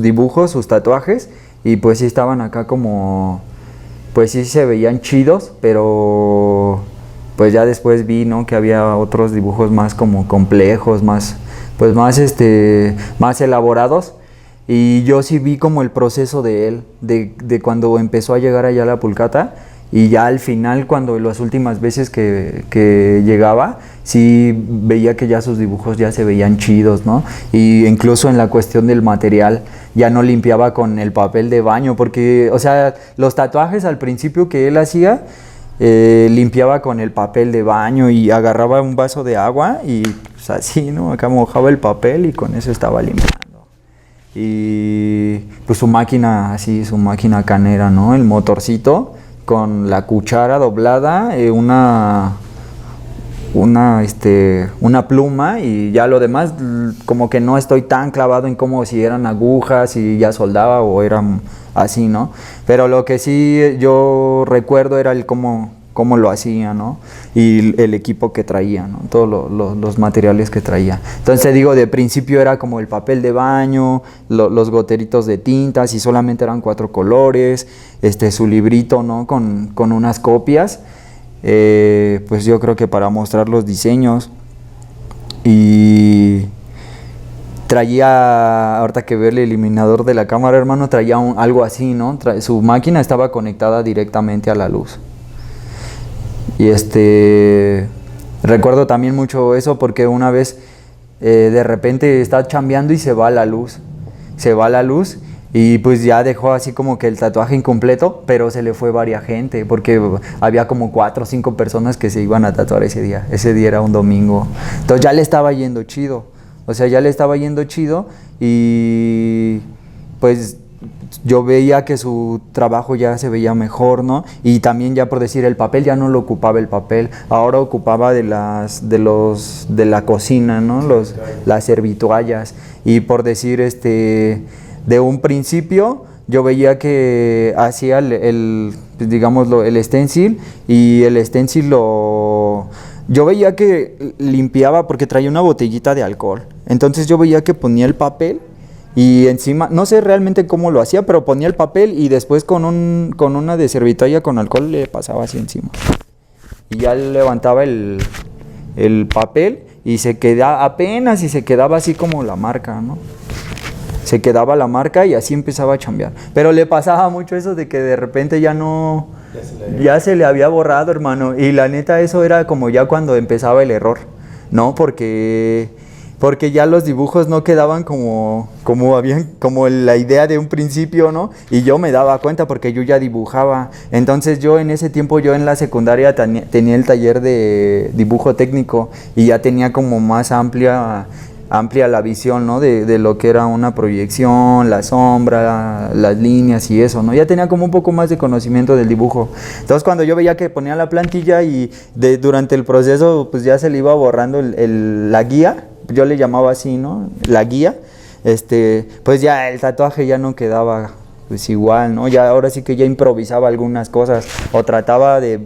S1: dibujos, sus tatuajes, y pues sí estaban acá como, pues sí se veían chidos, pero pues ya después vi, ¿no? Que había otros dibujos más como complejos, más, pues más elaborados. Y yo sí vi como el proceso de él, de cuando empezó a llegar allá a la pulcata, y ya al final, cuando las últimas veces que llegaba, sí veía que ya sus dibujos ya se veían chidos, ¿no? Y incluso en la cuestión del material, ya no limpiaba con el papel de baño, porque, o sea, los tatuajes al principio que él hacía, limpiaba con el papel de baño y agarraba un vaso de agua y pues así, ¿no? Acá mojaba el papel y con eso estaba limpiando. Y pues su máquina, así, su máquina canera, ¿no? El motorcito con la cuchara doblada, una pluma, y ya lo demás como que no estoy tan clavado en cómo si eran agujas y ya soldaba o eran así, ¿no? Pero lo que sí yo recuerdo era el cómo lo hacía, ¿no? Y el equipo que traía, ¿no? Todos los materiales que traía. Entonces digo, de principio era como el papel de baño, los goteritos de tintas, y solamente eran 4 colores, su librito, ¿no? Con unas copias, pues yo creo que para mostrar los diseños. Y traía, ahorita que veo el eliminador de la cámara, hermano, traía algo así, ¿no? Su máquina estaba conectada directamente a la luz. Y recuerdo también mucho eso porque una vez de repente está chambeando y se va la luz. Y pues ya dejó así como que el tatuaje incompleto, pero se le fue varia gente porque había como 4 o 5 personas que se iban a tatuar ese día. Ese día era un domingo. Entonces ya le estaba yendo chido. Y pues yo veía que su trabajo ya se veía mejor, ¿no? Y también, ya por decir, el papel ya no lo ocupaba el papel, ahora ocupaba de la cocina, ¿no? Las servitoallas. Y por decir, de un principio yo veía que hacía digámoslo, el stencil, y el stencil yo veía que limpiaba porque traía una botellita de alcohol. Entonces yo veía que ponía el papel y encima, no sé realmente cómo lo hacía, pero ponía el papel y después con una de servitoalla con alcohol le pasaba así encima. Y ya levantaba el papel y se quedaba así como la marca, ¿no? Se quedaba la marca y así empezaba a chambear. Pero le pasaba mucho eso de que de repente ya se le había borrado, hermano. Y la neta, eso era como ya cuando empezaba el error, ¿no? Porque ya los dibujos no quedaban como la idea de un principio, ¿no? Y yo me daba cuenta porque yo ya dibujaba. Entonces yo en ese tiempo, yo en la secundaria tenía el taller de dibujo técnico y ya tenía como más amplia la visión, ¿no? De lo que era una proyección, la sombra, las líneas y eso, ¿no? Ya tenía como un poco más de conocimiento del dibujo. Entonces cuando yo veía que ponía la plantilla y durante el proceso pues ya se le iba borrando la guía, yo le llamaba así, ¿no? La guía, pues ya el tatuaje ya no quedaba pues igual, ¿no? Ya ahora sí que ya improvisaba algunas cosas o trataba de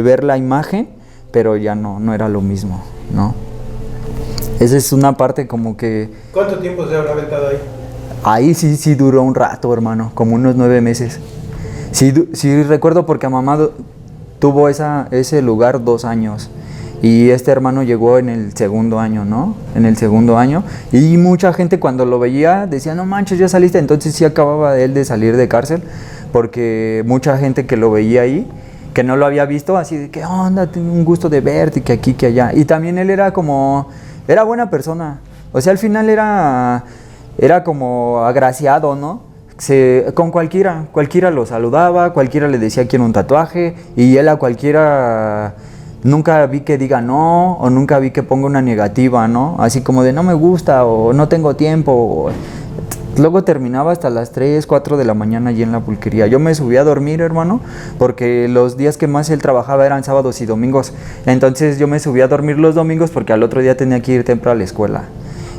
S1: ver la imagen, pero ya no era lo mismo, ¿no? Esa es una parte como que...
S2: ¿Cuánto tiempo se habrá aventado ahí?
S1: Ahí sí duró un rato, hermano, como unos 9 meses. Sí recuerdo porque a mamá tuvo ese lugar 2 años. Y este hermano llegó en el segundo año, ¿no? En el segundo año. Y mucha gente cuando lo veía decía, no manches, ya saliste. Entonces sí acababa él de salir de cárcel, porque mucha gente que lo veía ahí, que no lo había visto, así de, ¿qué onda? Tengo un gusto de verte, que aquí, que allá. Y también él era buena persona. O sea, al final era como agraciado, ¿no? Con cualquiera lo saludaba, cualquiera le decía quiero un tatuaje, y él a cualquiera nunca vi que diga no, o nunca vi que ponga una negativa, ¿no? Así como de no me gusta, o no tengo tiempo. Luego terminaba hasta las 3, 4 de la mañana allí en la pulquería. Yo me subía a dormir, hermano, porque los días que más él trabajaba eran sábados y domingos. Entonces yo me subía a dormir los domingos porque al otro día tenía que ir temprano a la escuela.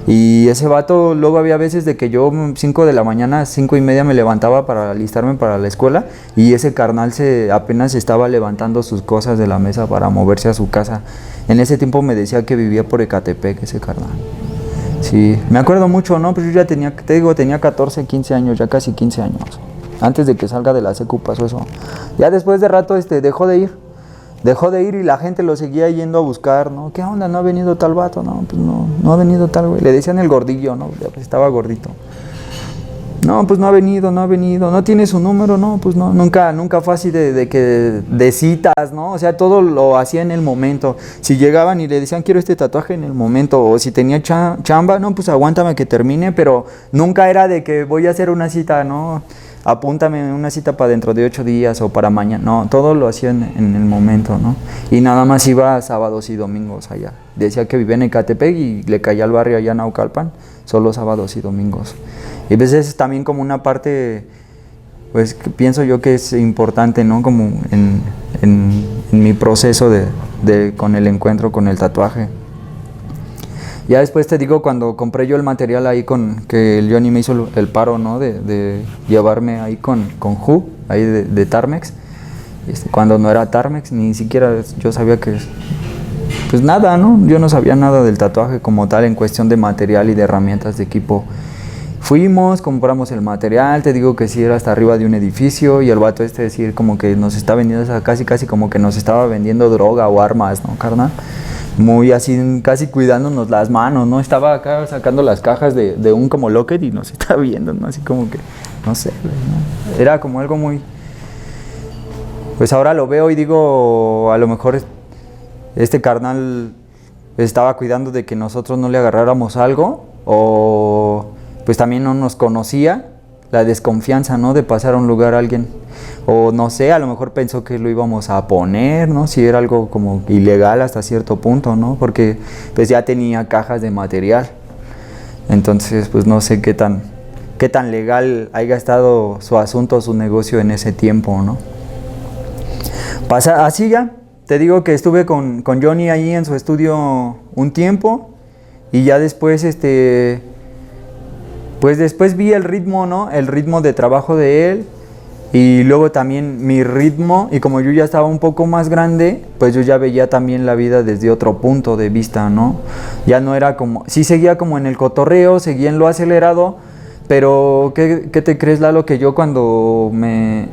S1: Y ese vato, luego había veces de que yo 5 de la mañana, 5:30 me levantaba para alistarme para la escuela, y ese carnal apenas estaba levantando sus cosas de la mesa para moverse a su casa. En ese tiempo me decía que vivía por Ecatepec, ese carnal. Sí, me acuerdo mucho, ¿no? Pues yo ya tenía 14, 15 años, ya casi 15 años. Antes de que salga de la secu pasó eso. Ya después de rato dejó de ir y la gente lo seguía yendo a buscar, ¿no? ¿Qué onda? ¿No ha venido tal vato? No, pues no ha venido tal güey. Le decían el gordillo, ¿no? Ya, pues estaba gordito. No, pues no ha venido. ¿No tiene su número? No, pues no. Nunca fue así de citas, ¿no? O sea, todo lo hacía en el momento. Si llegaban y le decían quiero este tatuaje en el momento, o si tenía chamba, no, pues aguántame que termine, pero nunca era de que voy a hacer una cita, ¿no? Apúntame una cita para dentro de 8 días o para mañana. No, todo lo hacía en el momento, ¿no? Y nada más iba sábados y domingos allá. Decía que vivía en Ecatepec y le caía al barrio allá en Naucalpan, solo sábados y domingos. Y a veces es también como una parte, pues que pienso yo que es importante, ¿no? Como en mi proceso con el encuentro con el tatuaje. Ya después te digo, cuando compré yo el material ahí que el Johnny me hizo el paro, ¿no? De llevarme ahí con Ju, ahí de Tarmex. Cuando no era Tarmex, ni siquiera yo sabía que, pues nada, ¿no? Yo no sabía nada del tatuaje como tal en cuestión de material y de herramientas de equipo. Fuimos, compramos el material, te digo que sí era hasta arriba de un edificio, y el vato decir como que nos está vendiendo, o sea, casi como que nos estaba vendiendo droga o armas, ¿no, carnal? Muy así, casi cuidándonos las manos, ¿no? Estaba acá sacando las cajas de un como locker y nos estaba viendo, ¿no? Así como que, no sé, ¿no? Era como algo muy... Pues ahora lo veo y digo, a lo mejor este carnal estaba cuidando de que nosotros no le agarráramos algo, o pues también no nos conocía, la desconfianza, ¿no? De pasar a un lugar a alguien, o no sé, a lo mejor pensó que lo íbamos a poner, ¿no? Si era algo como ilegal hasta cierto punto, ¿no? Porque pues ya tenía cajas de material. Entonces, pues no sé qué tan legal haya estado su asunto, su negocio en ese tiempo, ¿no? Así ya, te digo que estuve con Johnny ahí en su estudio un tiempo, y ya después, pues después vi el ritmo, ¿no? El ritmo de trabajo de él, y luego también mi ritmo, y como yo ya estaba un poco más grande, pues yo ya veía también la vida desde otro punto de vista, ¿no? Ya no era como, sí seguía como en el cotorreo, seguía en lo acelerado, pero ¿qué te crees, Lalo? Que yo cuando me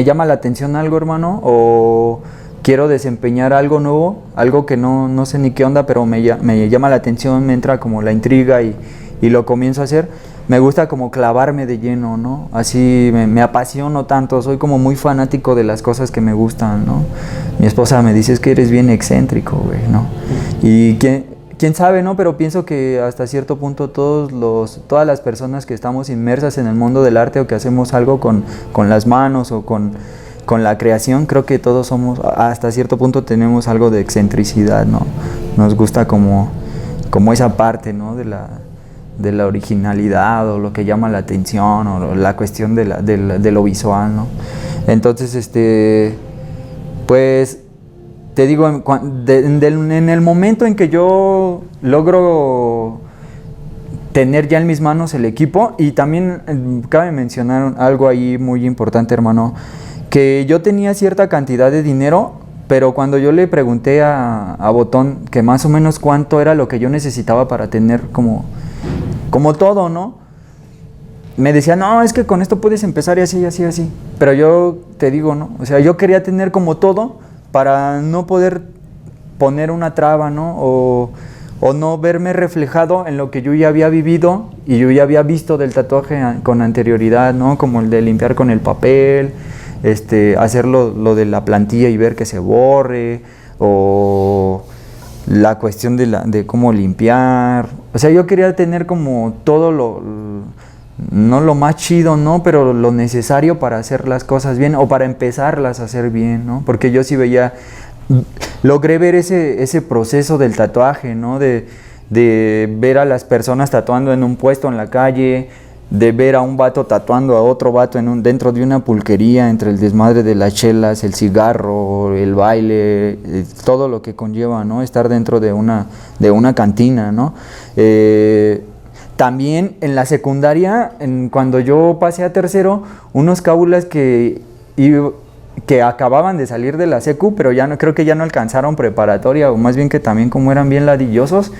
S1: llama la atención algo, hermano, o quiero desempeñar algo nuevo, algo que no sé ni qué onda, pero me llama la atención, me entra como la intriga y lo comienzo a hacer, me gusta como clavarme de lleno, ¿no? Así me apasiono tanto, soy como muy fanático de las cosas que me gustan, ¿no? Mi esposa me dice, es que eres bien excéntrico, güey, ¿no? Y quién sabe, ¿no? Pero pienso que hasta cierto punto todas las personas que estamos inmersas en el mundo del arte, o que hacemos algo con las manos o con la creación, creo que todos somos, hasta cierto punto tenemos algo de excentricidad, ¿no? Nos gusta como esa parte, ¿no? De la originalidad, o lo que llama la atención, o la cuestión de lo visual, ¿no? Entonces, pues te digo, en el momento en que yo logro tener ya en mis manos el equipo, y también cabe mencionar algo ahí muy importante, hermano, que yo tenía cierta cantidad de dinero, pero cuando yo le pregunté a Botón que más o menos cuánto era lo que yo necesitaba para tener como todo, ¿no? Me decía, no, es que con esto puedes empezar y así, así, así. Pero yo te digo, ¿no? O sea, yo quería tener como todo para no poder poner una traba, ¿no? O no verme reflejado en lo que yo ya había vivido y yo ya había visto del tatuaje con anterioridad, ¿no? Como el de limpiar con el papel, hacer lo de la plantilla y ver que se borre, o la cuestión de cómo limpiar. O sea, yo quería tener como todo no lo más chido, ¿no? Pero lo necesario para hacer las cosas bien, o para empezarlas a hacer bien, ¿no? Porque yo sí logré ver ese proceso del tatuaje, ¿no? De ver a las personas tatuando en un puesto en la calle, de ver a un vato tatuando a otro vato dentro de una pulquería, entre el desmadre de las chelas, el cigarro, el baile, todo lo que conlleva, ¿no? Estar dentro de una cantina, ¿no? También en la secundaria, cuando yo pasé a tercero, unos cábulas que acababan de salir de la secu, pero creo que ya no alcanzaron preparatoria, o más bien que también como eran bien ladillosos,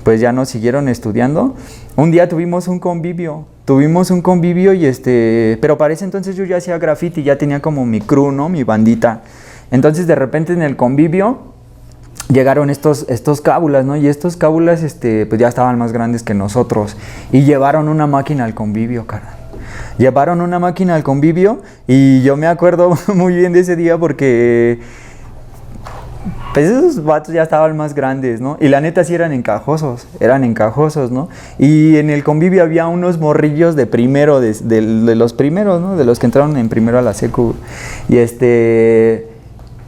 S1: pues ya no siguieron estudiando. Un día tuvimos un convivio pero para ese entonces yo ya hacía graffiti, ya tenía como mi crew, ¿no? Mi bandita. Entonces de repente en el convivio llegaron estos cábulas, ¿no? Y estos cábulas pues ya estaban más grandes que nosotros y llevaron una máquina al convivio, carnal. Llevaron una máquina al convivio y yo me acuerdo muy bien de ese día porque pues esos vatos ya estaban más grandes, ¿no? Y la neta sí eran encajosos, ¿no? Y en el convivio había unos morrillos de primero, de los primeros, ¿no? De los que entraron en primero a la secu.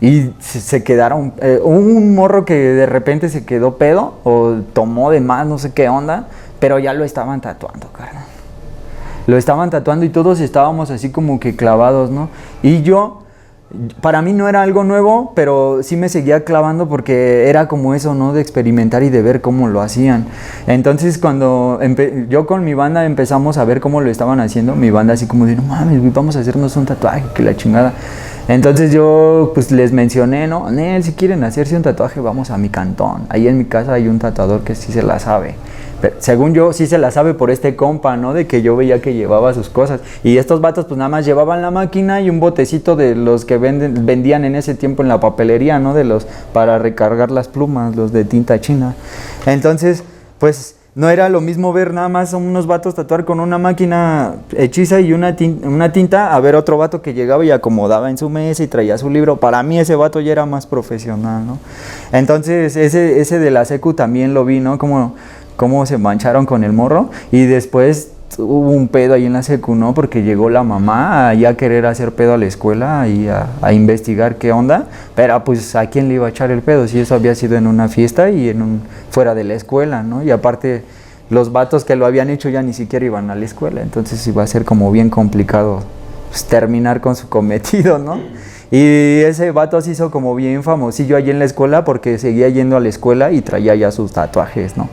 S1: Y se quedaron, un morro que de repente se quedó pedo o tomó de más, no sé qué onda, pero ya lo estaban tatuando, carnal. Lo estaban tatuando y todos estábamos así como que clavados, ¿no? Y para mí no era algo nuevo, pero sí me seguía clavando porque era como eso, ¿no? De experimentar y de ver cómo lo hacían. Entonces cuando yo con mi banda empezamos a ver cómo lo estaban haciendo, mi banda así como de, no mames, vamos a hacernos un tatuaje, que la chingada. Entonces yo pues les mencioné, ¿no? Nel, si quieren hacerse un tatuaje, vamos a mi cantón. Ahí en mi casa hay un tatuador que sí se la sabe. Pero, según yo, sí se la sabe por este compa, ¿no? De que yo veía que llevaba sus cosas. Y estos vatos pues nada más llevaban la máquina y un botecito de los que vendían en ese tiempo en la papelería, ¿no? Para recargar las plumas, los de tinta china. Entonces, pues no era lo mismo ver nada más a unos vatos tatuar con una máquina hechiza y una tinta, a ver otro vato que llegaba y acomodaba en su mesa y traía su libro. Para mí ese vato ya era más profesional, ¿no? Entonces ese de la secu también lo vi, ¿no? Cómo se mancharon con el morro, y después hubo un pedo ahí en la secu, ¿no? Porque llegó la mamá a querer hacer pedo a la escuela y a investigar qué onda, pero pues a quién le iba a echar el pedo si eso había sido en una fiesta y fuera de la escuela, ¿no? Y aparte los vatos que lo habían hecho ya ni siquiera iban a la escuela, entonces iba a ser como bien complicado pues, terminar con su cometido, ¿no? Y ese vato se hizo como bien famosillo allí en la escuela porque seguía yendo a la escuela y traía ya sus tatuajes, ¿no?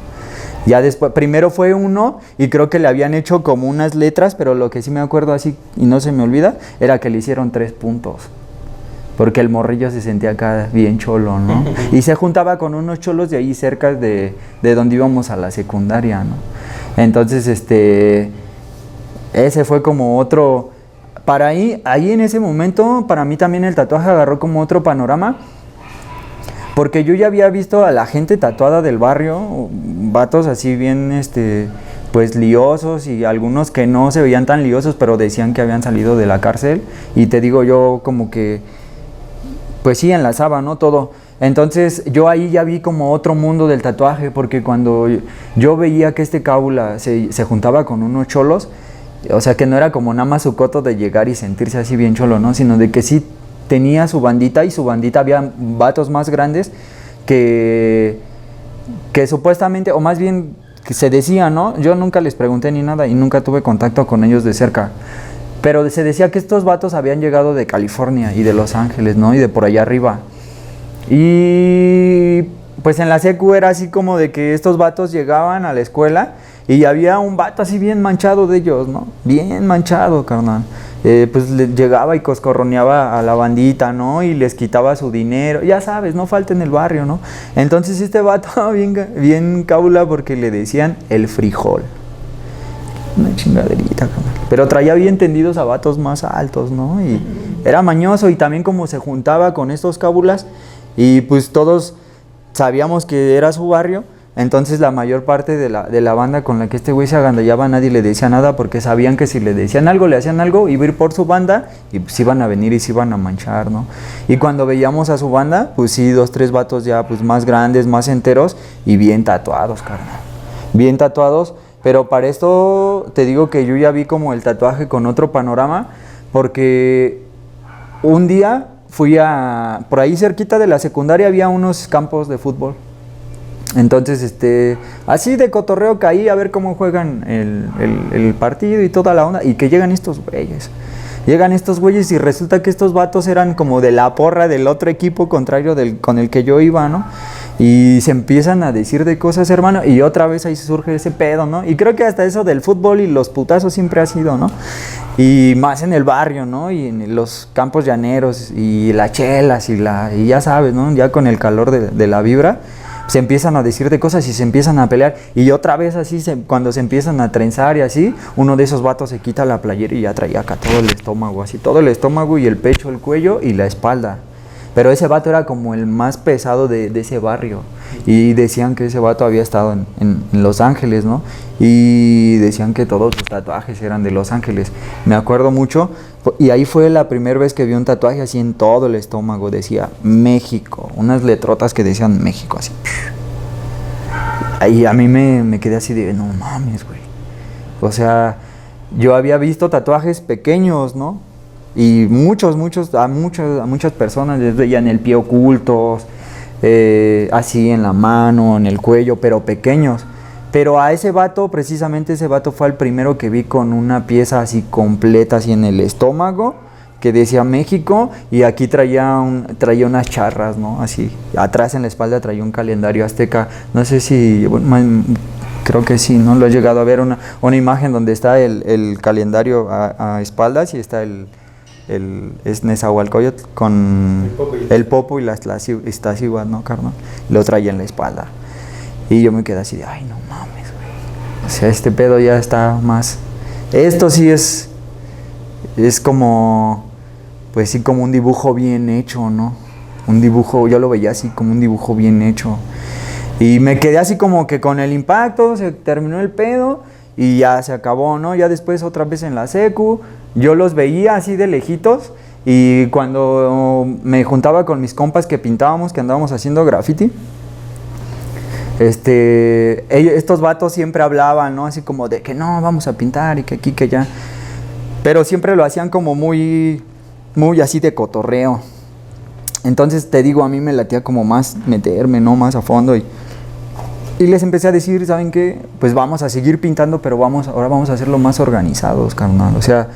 S1: Ya después, primero fue uno y creo que le habían hecho como unas letras, pero lo que sí me acuerdo así y no se me olvida, era que le hicieron 3 puntos. Porque el morrillo se sentía acá bien cholo, ¿no? Y se juntaba con unos cholos de ahí cerca de donde íbamos a la secundaria, ¿no? Entonces, ese fue como otro... ahí en ese momento, para mí también el tatuaje agarró como otro panorama. Porque yo ya había visto a la gente tatuada del barrio, vatos así bien, pues liosos, y algunos que no se veían tan liosos, pero decían que habían salido de la cárcel. Y te digo, yo como que, pues sí, enlazaba, ¿no? Todo. Entonces yo ahí ya vi como otro mundo del tatuaje, porque cuando yo veía que cábula se juntaba con unos cholos, o sea que no era como nada más su coto de llegar y sentirse así bien cholo, ¿no? Sino de que sí tenía su bandita, y su bandita había vatos más grandes que supuestamente, o más bien que se decía, ¿no? Yo nunca les pregunté ni nada y nunca tuve contacto con ellos de cerca, pero se decía que estos vatos habían llegado de California y de Los Ángeles, ¿no? Y de por allá arriba. Y pues en la secu era así como de que estos vatos llegaban a la escuela y había un vato así bien manchado de ellos, ¿no? Bien manchado, carnal. Pues llegaba y coscorroneaba a la bandita, ¿no? Y les quitaba su dinero, ya sabes, no falta en el barrio, ¿no? Entonces este vato bien cábula porque le decían el frijol. Una chingaderita, carnal. Pero traía bien tendidos a vatos más altos, ¿no? Y era mañoso, y también como se juntaba con estos cábulas y pues todos sabíamos que era su barrio, Entonces la mayor parte de la banda con la que este güey se agandallaba, nadie le decía nada porque sabían que si le decían algo, le hacían algo, iba a ir por su banda y pues iban a venir y se iban a manchar, ¿no? Y cuando veíamos a su banda, pues sí, 2, 3 vatos ya pues más grandes, más enteros y bien tatuados, carnal. Bien tatuados, pero para esto te digo que yo ya vi como el tatuaje con otro panorama, porque un día fui por ahí cerquita de la secundaria había unos campos de fútbol. Entonces, así de cotorreo caí a ver cómo juegan el partido y toda la onda, y que llegan estos güeyes. Llegan estos güeyes y resulta que estos vatos eran como de la porra del otro equipo contrario con el que yo iba, ¿no? Y se empiezan a decir de cosas, hermano, y otra vez ahí surge ese pedo, ¿no? Y creo que hasta eso del fútbol y los putazos siempre ha sido, ¿no? Y más en el barrio, ¿no? Y en los campos llaneros y las chelas y ya sabes, ¿no? Ya con el calor de la vibra, se empiezan a decir de cosas y se empiezan a pelear. Y otra vez así, cuando se empiezan a trenzar y así, uno de esos vatos se quita la playera y ya traía acá todo el estómago, así, todo el estómago y el pecho, el cuello y la espalda. Pero ese vato era como el más pesado de ese barrio. Y decían que ese vato había estado en Los Ángeles, ¿no? Y decían que todos sus tatuajes eran de Los Ángeles. Me acuerdo mucho. Y ahí fue la primera vez que vi un tatuaje así en todo el estómago. Decía México. Unas letrotas que decían México así. Ahí a mí me quedé así de, no mames, güey. O sea, yo había visto tatuajes pequeños, ¿no? Y a muchas personas les veían el pie ocultos, así en la mano, en el cuello, pero pequeños. Pero a ese vato, precisamente ese vato fue el primero que vi con una pieza así completa, así en el estómago, que decía México, y aquí traía unas charras, ¿no? Así, atrás en la espalda traía un calendario azteca. No sé si, bueno, creo que sí, ¿no? Lo he llegado a ver, una imagen donde está el calendario a espaldas y está es Nezahualcóyotl con el popo y las está igual, ¿no, carnal? Lo traía en la espalda. Y yo me quedé así de, ay, no mames, güey. O sea, este pedo ya está más... Esto sí es como, pues sí, como un dibujo bien hecho, ¿no? Un dibujo, yo lo veía así como un dibujo bien hecho. Y me quedé así como que con el impacto, se terminó el pedo y ya se acabó, ¿no? Ya después otra vez en la secu, yo los veía así de lejitos y cuando me juntaba con mis compas que pintábamos, que andábamos haciendo graffiti, estos vatos siempre hablaban, ¿no? Así como de que no, vamos a pintar y que aquí, que allá. Pero siempre lo hacían como muy así de cotorreo. Entonces te digo, a mí me latía como más meterme, ¿no? Más a fondo y les empecé a decir, ¿saben qué? Pues vamos a seguir pintando, pero ahora vamos a hacerlo más organizados, carnal. O sea,